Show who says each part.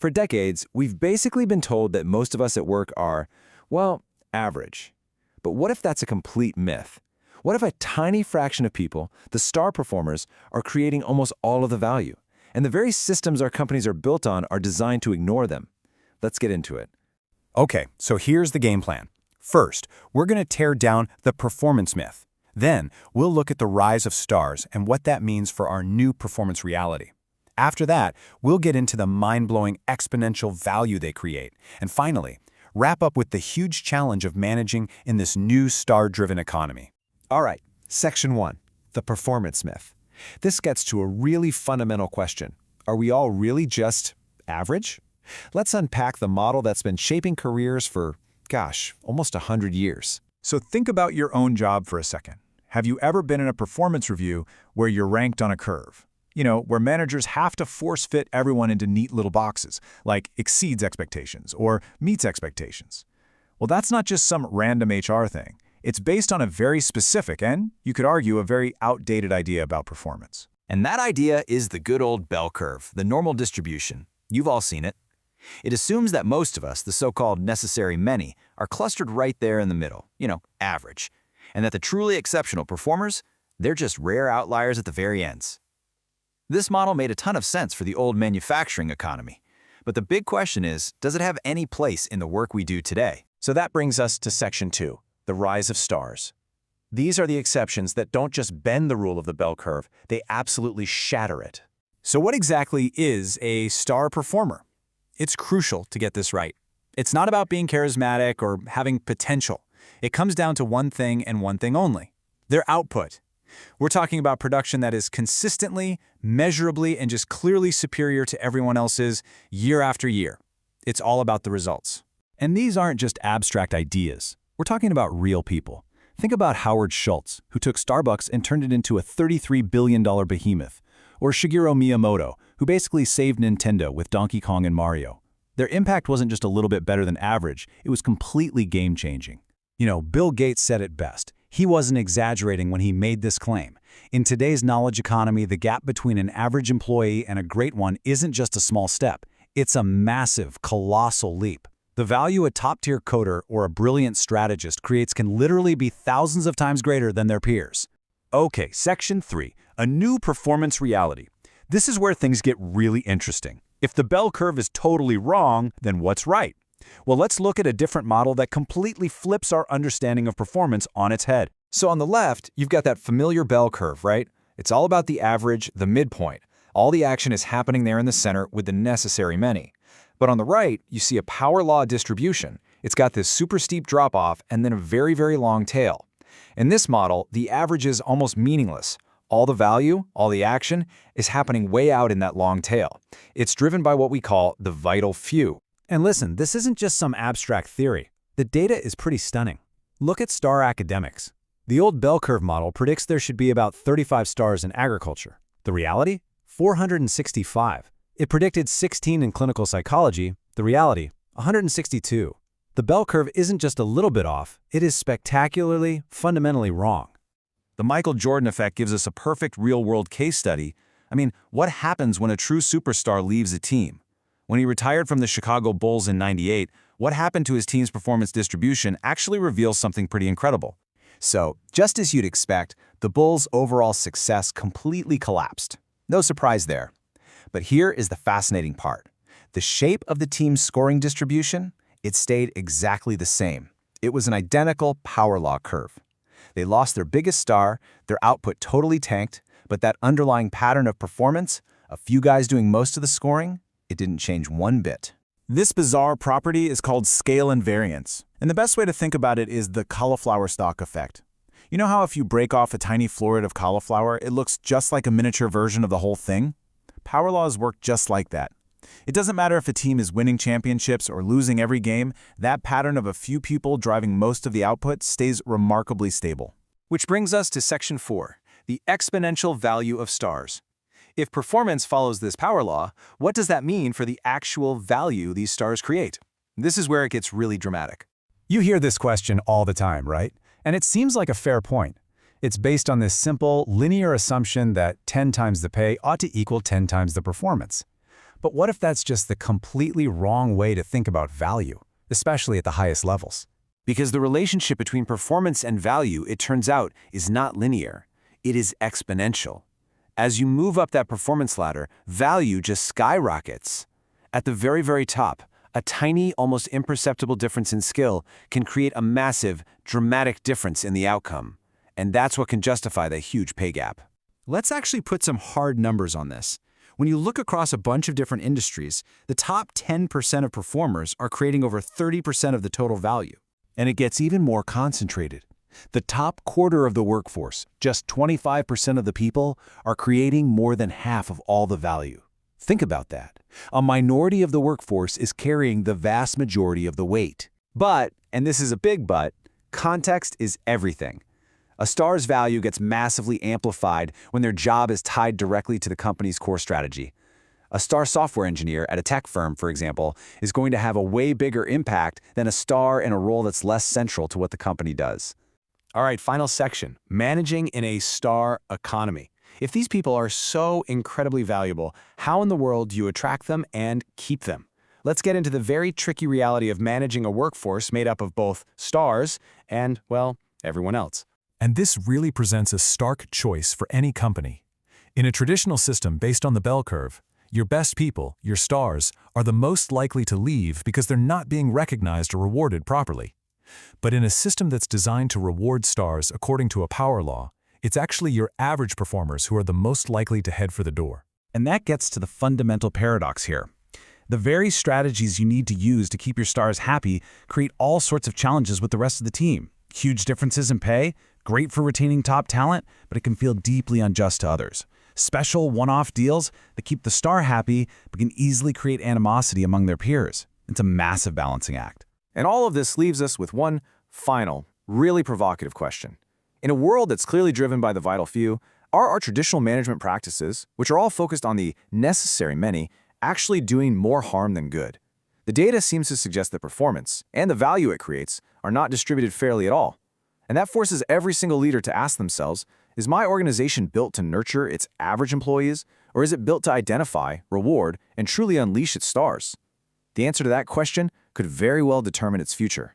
Speaker 1: For decades, we've basically been told that most of us at work are, well, average. But what if that's a complete myth? What if a tiny fraction of people, the star performers, are creating almost all of the value, and the very systems our companies are built on are designed to ignore them? Let's get into it.
Speaker 2: Okay, so here's the game plan. First, we're going to tear down the performance myth. Then, we'll look at the rise of stars and what that means for our new performance reality. After that, we'll get into the mind-blowing exponential value they create. And finally, wrap up with the huge challenge of managing in this new star-driven economy.
Speaker 1: All right, Section 1, the performance myth. This gets to a really fundamental question. Are we all really just average? Let's unpack the model that's been shaping careers for, gosh, almost 100 years.
Speaker 3: So think about your own job for a second. Have you ever been in a performance review where you're ranked on a curve? Where managers have to force-fit everyone into neat little boxes, like exceeds expectations or meets expectations. Well, that's not just some random HR thing. It's based on a very specific and, you could argue, a very outdated idea about performance.
Speaker 4: And that idea is the good old bell curve, the normal distribution. You've all seen it. It assumes that most of us, the so-called necessary many, are clustered right there in the middle, average, and that the truly exceptional performers, they're just rare outliers at the very ends. This model made a ton of sense for the old manufacturing economy. But the big question is, does it have any place in the work we do today?
Speaker 2: So that brings us to Section 2, the rise of stars. These are the exceptions that don't just bend the rule of the bell curve, they absolutely shatter it. So what exactly is a star performer? It's crucial to get this right. It's not about being charismatic or having potential. It comes down to one thing and one thing only: their output. We're talking about production that is consistently, measurably, and just clearly superior to everyone else's year after year. It's all about the results. And these aren't just abstract ideas. We're talking about real people. Think about Howard Schultz, who took Starbucks and turned it into a $33 billion behemoth, or Shigeru Miyamoto, who basically saved Nintendo with Donkey Kong and Mario. Their impact wasn't just a little bit better than average, it was completely game-changing. Bill Gates said it best. He wasn't exaggerating when he made this claim. In today's knowledge economy, the gap between an average employee and a great one isn't just a small step. It's a massive, colossal leap. The value a top-tier coder or a brilliant strategist creates can literally be thousands of times greater than their peers. Okay, Section 3, a new performance reality. This is where things get really interesting. If the bell curve is totally wrong, then what's right? Well, let's look at a different model that completely flips our understanding of performance on its head.
Speaker 1: So on the left, you've got that familiar bell curve, right? It's all about the average, the midpoint. All the action is happening there in the center with the necessary many. But on the right, you see a power law distribution. It's got this super steep drop-off and then a very, very long tail. In this model, the average is almost meaningless. All the value, all the action, is happening way out in that long tail. It's driven by what we call the vital few.
Speaker 2: And listen, this isn't just some abstract theory. The data is pretty stunning. Look at star academics. The old bell curve model predicts there should be about 35 stars in agriculture. The reality? 465. It predicted 16 in clinical psychology. The reality? 162. The bell curve isn't just a little bit off, it is spectacularly, fundamentally wrong.
Speaker 3: The Michael Jordan effect gives us a perfect real-world case study. What happens when a true superstar leaves a team? When he retired from the Chicago Bulls in '98, what happened to his team's performance distribution actually reveals something pretty incredible.
Speaker 4: So, just as you'd expect, the Bulls' overall success completely collapsed. No surprise there. But here is the fascinating part. The shape of the team's scoring distribution, it stayed exactly the same. It was an identical power law curve. They lost their biggest star, their output totally tanked, but that underlying pattern of performance, a few guys doing most of the scoring, it didn't change one bit.
Speaker 3: This bizarre property is called scale invariance. And the best way to think about it is the cauliflower stalk effect. You know how if you break off a tiny floret of cauliflower, it looks just like a miniature version of the whole thing? Power laws work just like that. It doesn't matter if a team is winning championships or losing every game, that pattern of a few people driving most of the output stays remarkably stable.
Speaker 1: Which brings us to Section 4, the exponential value of stars. If performance follows this power law, what does that mean for the actual value these stars create? This is where it gets really dramatic.
Speaker 2: You hear this question all the time, right? And it seems like a fair point. It's based on this simple, linear assumption that 10 times the pay ought to equal 10 times the performance.
Speaker 1: But what if that's just the completely wrong way to think about value, especially at the highest levels?
Speaker 2: Because the relationship between performance and value, it turns out, is not linear. It is exponential. As you move up that performance ladder, value just skyrockets. At the very, very top, a tiny, almost imperceptible difference in skill can create a massive, dramatic difference in the outcome. And that's what can justify the huge pay gap.
Speaker 1: Let's actually put some hard numbers on this. When you look across a bunch of different industries, the top 10% of performers are creating over 30% of the total value.
Speaker 2: And it gets even more concentrated. The top quarter of the workforce, just 25% of the people, are creating more than half of all the value. Think about that. A minority of the workforce is carrying the vast majority of the weight.
Speaker 1: But, and this is a big but, context is everything. A star's value gets massively amplified when their job is tied directly to the company's core strategy. A star software engineer at a tech firm, for example, is going to have a way bigger impact than a star in a role that's less central to what the company does. All right, final section, managing in a star economy. If these people are so incredibly valuable, how in the world do you attract them and keep them? Let's get into the very tricky reality of managing a workforce made up of both stars and, well, everyone else.
Speaker 5: And this really presents a stark choice for any company. In a traditional system based on the bell curve, your best people, your stars, are the most likely to leave because they're not being recognized or rewarded properly. But in a system that's designed to reward stars according to a power law, it's actually your average performers who are the most likely to head for the door.
Speaker 3: And that gets to the fundamental paradox here. The very strategies you need to use to keep your stars happy create all sorts of challenges with the rest of the team. Huge differences in pay, great for retaining top talent, but it can feel deeply unjust to others. Special one-off deals that keep the star happy but can easily create animosity among their peers. It's a massive balancing act.
Speaker 1: And all of this leaves us with one final, really provocative question. In a world that's clearly driven by the vital few, are our traditional management practices, which are all focused on the necessary many, actually doing more harm than good? The data seems to suggest that performance and the value it creates are not distributed fairly at all. And that forces every single leader to ask themselves, is my organization built to nurture its average employees, or is it built to identify, reward, and truly unleash its stars? The answer to that question could very well determine its future.